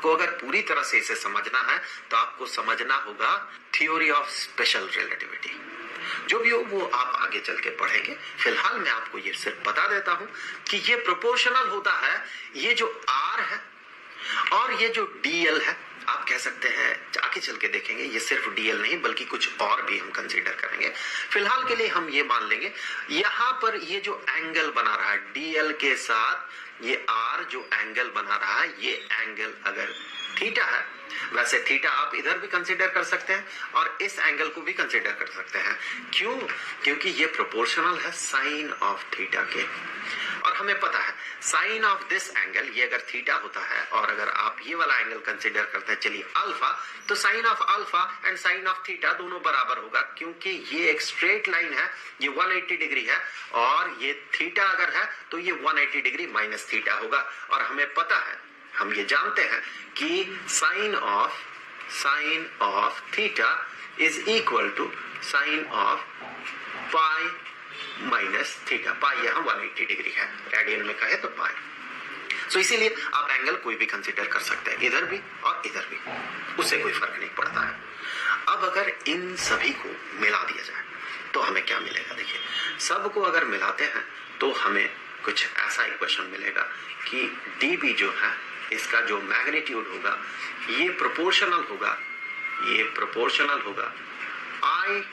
आपको अगर पूरी तरह से इसे समझना है तो आपको समझना होगा थ्योरी ऑफ स्पेशल रिलेटिविटी। जो भी हो वो आप आगे चल के पढ़ेंगे। फिलहाल मैं आपको ये सिर्फ बता देता हूं कि ये प्रोपोर्शनल होता है, ये जो R है और ये जो DL है, आप कह सकते हैं आगे चल के देखेंगे ये सिर्फ DL नहीं बल्कि कुछ और भी हम कंसीडर करेंगे। फिलहाल के लिए हम ये मान लेंगे यहां पर ये जो एंगल बना रहा है DL के साथ, ये R जो एंगल बना रहा है, ये एंगल अगर थीटा है, वैसे थीटा आप इधर भी कंसीडर कर सकते हैं और इस एंगल को भी कंसीडर कर सकते हैं। क्यों? क्योंकि ये प्रोपोर्शनल है साइन ऑफ थीटा के, और हमें पता है साइन ऑफ दिस एंगल, ये अगर थीटा होता है और अगर आप ये वाला एंगल कंसीडर करते हैं चलिए अल्फा, तो sine of alpha and sine of theta दोनों बराबर होगा, क्योंकि ये एक स्ट्रेट लाइन है, ये 180 डिग्री है, और ये थीटा अगर है तो ये 180 डिग्री माइनस थीटा होगा। और हमें पता है, हम ये जानते हैं कि sine of theta is equal to sine of pi minus theta. Pi यहाँ 180 डिग्री है, रेडियन में कहे तो पाई। सो इसीलिए आप एंगल कोई भी कंसीडर कर सकते हैं, इधर भी और इधर भी, उससे कोई फर्क नहीं पड़ता है। अब अगर इन सभी को मिला दिया जाए तो हमें क्या मिलेगा? देखिए, सबको अगर मिलाते हैं तो हमें कुछ ऐसा इक्वेशन मिलेगा कि dB जो है इसका जो मैग्नीट्यूड होगा ये प्रोपोर्शनल होगा I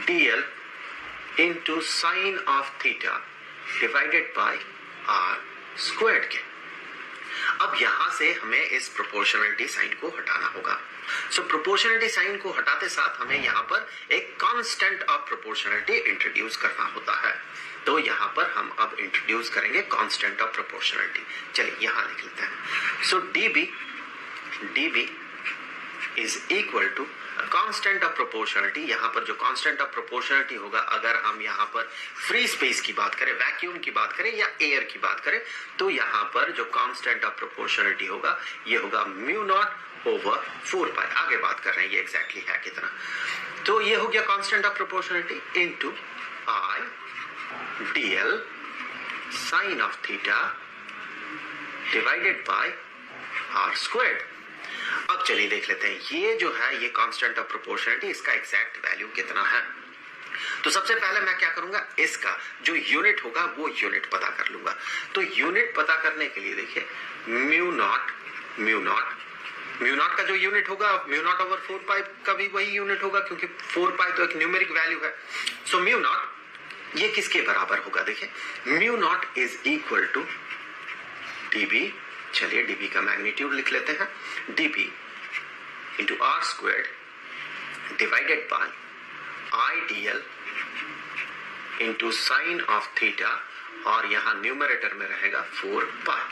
dl into sine of theta divided by R squared के। अब यहां से हमें इस प्रोपोर्शनलिटी साइन को हटाना होगा। सो प्रोपोर्शनलिटी साइन को हटाते साथ हमें यहाँ पर एक कांस्टेंट ऑफ प्रोपोर्शनलिटी इंट्रोड्यूस करना होता है। तो यहाँ पर हम अब इंट्रोड्यूस करेंगे कांस्टेंट ऑफ प्रोपोर्शनलिटी। चलिए यहाँ लिख लेते हैं। So dB is equal to constant of proportionality. यहाँ पर जो कांस्टेंट ऑफ प्रोपोर्शनलिटी होगा, अगर हम यहाँ पर फ्री स्पेस की बात करें, वैक्यूम की बात करें या एयर की बात करें, तो यहाँ पर जो कांस्टेंट ऑफ प्रोपोर्शनलिटी होगा ये होगा म्यू नॉट ओवर 4 पाई। आगे बात कर रहे हैं ये एग्जैक्टली है कितना, तो ये हो गया constant of proportionality into I dl sine of theta divided by R squared. अब चलिए देख लेते हैं ये जो है ये कांस्टेंट ऑफ प्रोपोर्शनलिटी, इसका एग्जैक्ट वैल्यू कितना है। तो सबसे पहले मैं क्या करूंगा, इसका जो यूनिट होगा वो यूनिट पता कर लूंगा। तो यूनिट पता करने के लिए देखिए म्यू नॉट का जो यूनिट होगा म्यू नॉट ओवर 4 पाई का भी वही यूनिट होगा, क्योंकि 4 पाई तो एक न्यूमेरिक वैल्यू है। सो म्यू नॉट ये किसके बराबर होगा? देखिए mu naught is equal to dB, चलिए dB का मैग्नीट्यूड लिख लेते हैं, dB into R squared divided by I dl into sine of theta, और यहाँ न्यूमरेटर में रहेगा 4 पाई।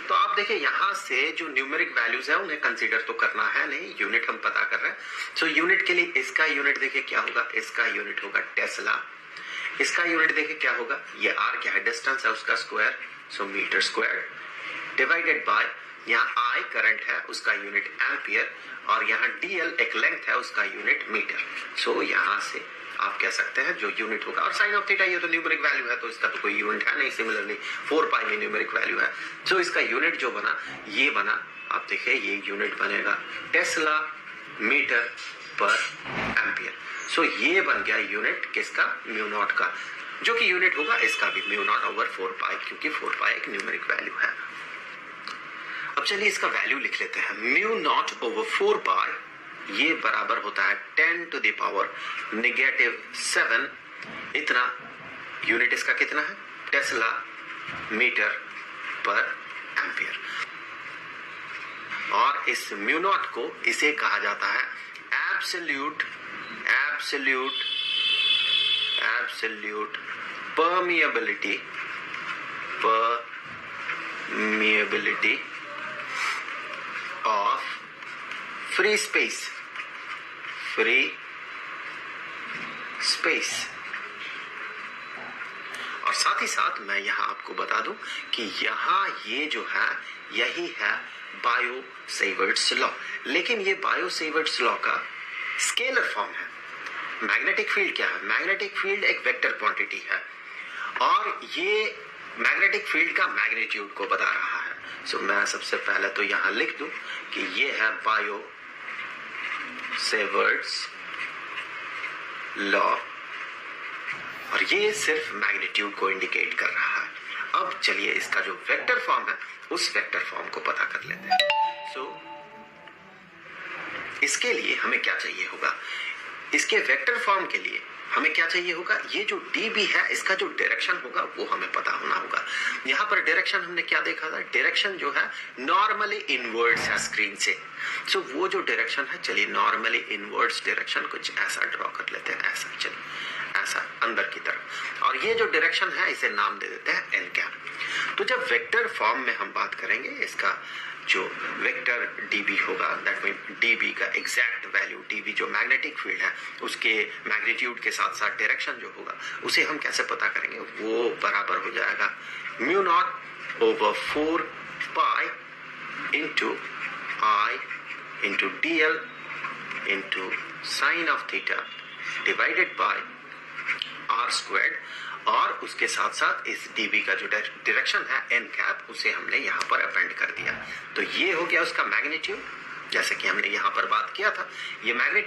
तो आप देखिए यहाँ से जो न्यूमेरिक वैल्यूज है उन्हें कंसीडर तो करना है नहीं, यूनिट हम पता कर रहे हैं। सो यूनिट के लिए इसका यूनिट देखिए क्या होगा, इसका यूनिट होगा टेस्ला। इसका यूनिट देखिए क्या होगा, ये R क्या है, डिस्टेंस है उसका square, so metre square divided by यहाँ I करंट है उसका यूनिट एम्पियर, और यहाँ DL एक लेंथ है उसका यूनिट मीटर। सो यहाँ से आप कह सकते हैं जो यूनिट होगा, और साइन ऑफ थीटा ये तो न्यूमेरिक वैल्यू है तो इसका तो कोई यूनिट है नहीं, सिमिलरली 4 पाई में न्यूमेरिक वैल्यू है। सो इसका यूनिट जो बना ये बना, आप देखिए ये यूनिट बनेगा टेस्ला मीटर पर एम्पियर। सो ये बन गया यूनिट किसका, म्यू नॉट का, जो कि यूनिट होगा इसका भी म्यू नॉट ओवर 4 पाई, क्योंकि 4 पाई एक न्यूमेरिक वैल्यू है। अब चलिए इसका वैल्यू लिख लेते हैं। म्यू नॉट ओवर 4 पाई ये बराबर होता है 10 टू द पावर -7, इतना यूनिट इसका कितना है, टेस्ला मीटर पर एम्पियर। और इस म्यू नॉट को इसे कहा जाता है absolute permeability of free space। और साथ ही साथ मैं यहां आपको बता दूं कि यहां ये जो है यही है बायो सेवर्ट्स लॉ, लेकिन ये बायो सेवर्ट्स लॉ का स्केलर फॉर्म है। मैग्नेटिक फील्ड क्या है, मैग्नेटिक फील्ड एक वेक्टर क्वांटिटी है और ये मैग्नेटिक फील्ड का मैग्नीट्यूड को बता रहा है। सो मैं सबसे पहले तो यहां लिख दूं कि ये है बायो सेवर्ट्स लॉ, और ये सिर्फ मैग्नीट्यूड को इंडिकेट कर रहा है। अब चलिए इसका जो वेक्टर फॉर्म है उस वेक्टर फॉर्म को पता कर लेते हैं। सो इसके लिए हमें क्या चाहिए होगा, इसके वेक्टर फॉर्म के लिए हमें क्या चाहिए होगा, ये जो dB है इसका जो डायरेक्शन होगा वो हमें पता होना होगा। यहाँ पर डायरेक्शन हमने क्या देखा था, डायरेक्शन जो है नॉर्मली इनवर्ड्स है स्क्रीन से। सो वो जो डायरेक्शन है, चलिए नॉर्मली इनवर्ड्स डायरेक्शन कुछ ऐसा ड्रॉ कर लेते हैं, ऐसा, चलिए ऐसा अंदर की तरफ, और ये जो डायरेक्शन है इसे नाम दे देते हैं एन कैप। तो जब वेक्टर फॉर्म में हम बात करेंगे, इसका जो वेक्टर dB होगा, दैट मीन dB का एग्जैक्ट वैल्यू, dB जो मैग्नेटिक फील्ड है उसके मैग्नीट्यूड के साथ साथ डायरेक्शन जो होगा उसे हम कैसे पता करेंगे, वो बराबर हो जाएगा mu naught over 4 pi into I into DL into sine of theta divided by R squared, और उसके साथ साथ इस dB का जो डायरेक्शन है एन कैप उसे हमने यहाँ पर अपेंड कर दिया। तो ये हो गया उसका मैग्नीट्यूड, जैसे कि हमने यहाँ पर बात किया था, ये मैग्नीट्यूड